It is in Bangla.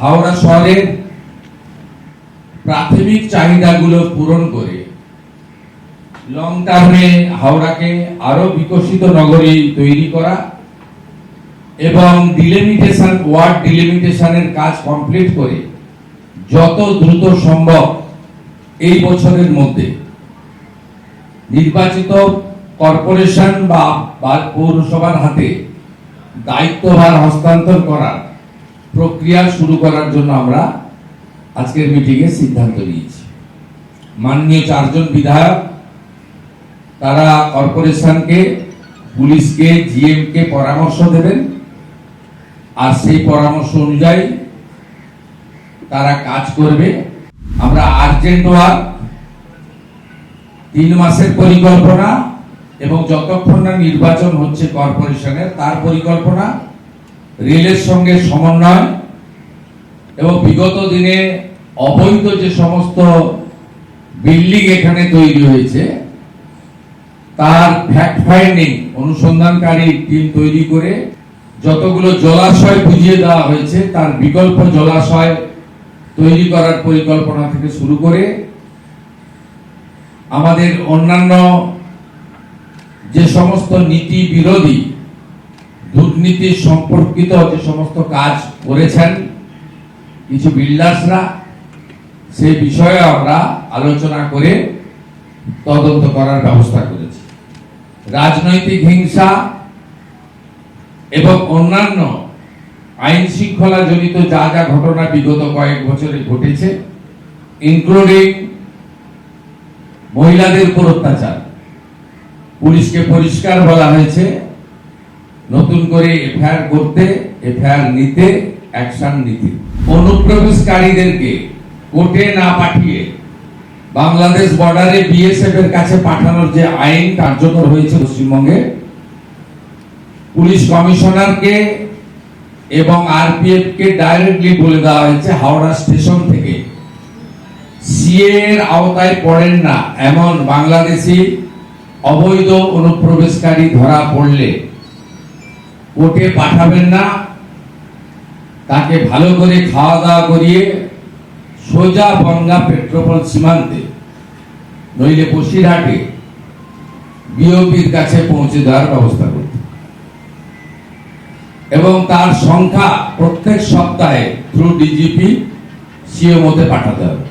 হাওড়া শহরের প্রাথমিক চাহিদাগুলো পূরণ করে লং টার্মে হাওড়াকে আরো বিকশিত নগরী তৈরি করা এবং ডিলিমিটেশন ওয়ার্ড ডিলিমিটেশনের কাজ কমপ্লিট করে যত দ্রুত সম্ভব এই বছরের মধ্যে নির্বাচিত কর্পোরেশন বা পৌরসভার হাতে দায়িত্বভার হস্তান্তর করার প্রক্রিয়া শুরু করার জন্য আমরা আজকের মিটিংয়ে সিদ্ধান্ত নিয়েছি। মাননীয় 4 জন বিধায়ক তারা কর্পোরেশনকে, পুলিশকে, জিএম কে পরামর্শ দেবেন আর সেই পরামর্শ অনুযায়ী তারা কাজ করবে। আমরা আর্জেন্ট ওয়ার্ক 3 মাসের পরিকল্পনা এবং যতক্ষণ না নির্বাচন হচ্ছে কর্পোরেশনের তার পরিকল্পনা, রেলের সঙ্গে সমন্বয় এবং বিগত দিনে অবৈধ যে সমস্ত বিল্ডিং এখানে তৈরি হয়েছে তার ফ্যাক্ট ফাইন্ডিং অনুসন্ধানকারী টিম তৈরি করে যতগুলো জলাশয় বুঝিয়ে দেওয়া হয়েছে তার বিকল্প জলাশয় তৈরি করার পরিকল্পনা থেকে শুরু করে আমাদের অন্যান্য যে সমস্ত নীতি বিরোধী দুর্নীতি সম্পর্কিত যে সমস্ত কাজ করেছেন কিছু বিল্ডার্সরা, সেই বিষয়ে আমরা আলোচনা করে তদন্ত করার ব্যবস্থা করেছি। রাজনৈতিক হিংসা এবং অন্যান্য আইন শৃঙ্খলা জনিত যা যা ঘটনা বিগত কয়েক বছরে ঘটেছে, ইনক্লুডিং মহিলাদের উপর অত্যাচার, পুলিশকে পরিষ্কার বলা হয়েছে নতুন করে এফআইআর করতে, এফআইআর নিতে, অ্যাকশন নিতে। অনুপ্রবেশকারীদেরকে কোর্টে না পাঠিয়ে বাংলাদেশ বর্ডারে বিএসএফ এর কাছে পাঠানোর যে আইন কার্যকর হয়েছে পশ্চিমবঙ্গে, পুলিশ কমিশনারকে এবং আরপিএফ কে ডাইরেক্টলি বলে দেওয়া হয়েছে হাওড়া স্টেশন থেকে সিএ এর আওতায় পড়েন না এমন বাংলাদেশি অবৈধ অনুপ্রবেশকারী ধরা পড়লে কোর্টে পাঠাবেন না, তাকে ভালো করে খাওয়া দাওয়া করিয়ে সোজা বনগা পেট্রোপল সীমান্তে নইলে বসিরহাটে বিওপির কাছে পৌঁছে দেওয়ার ব্যবস্থা করতে এবং তার সংখ্যা প্রত্যেক সপ্তাহে থ্রু ডিজিপি সিএমওতে পাঠাতে হবে।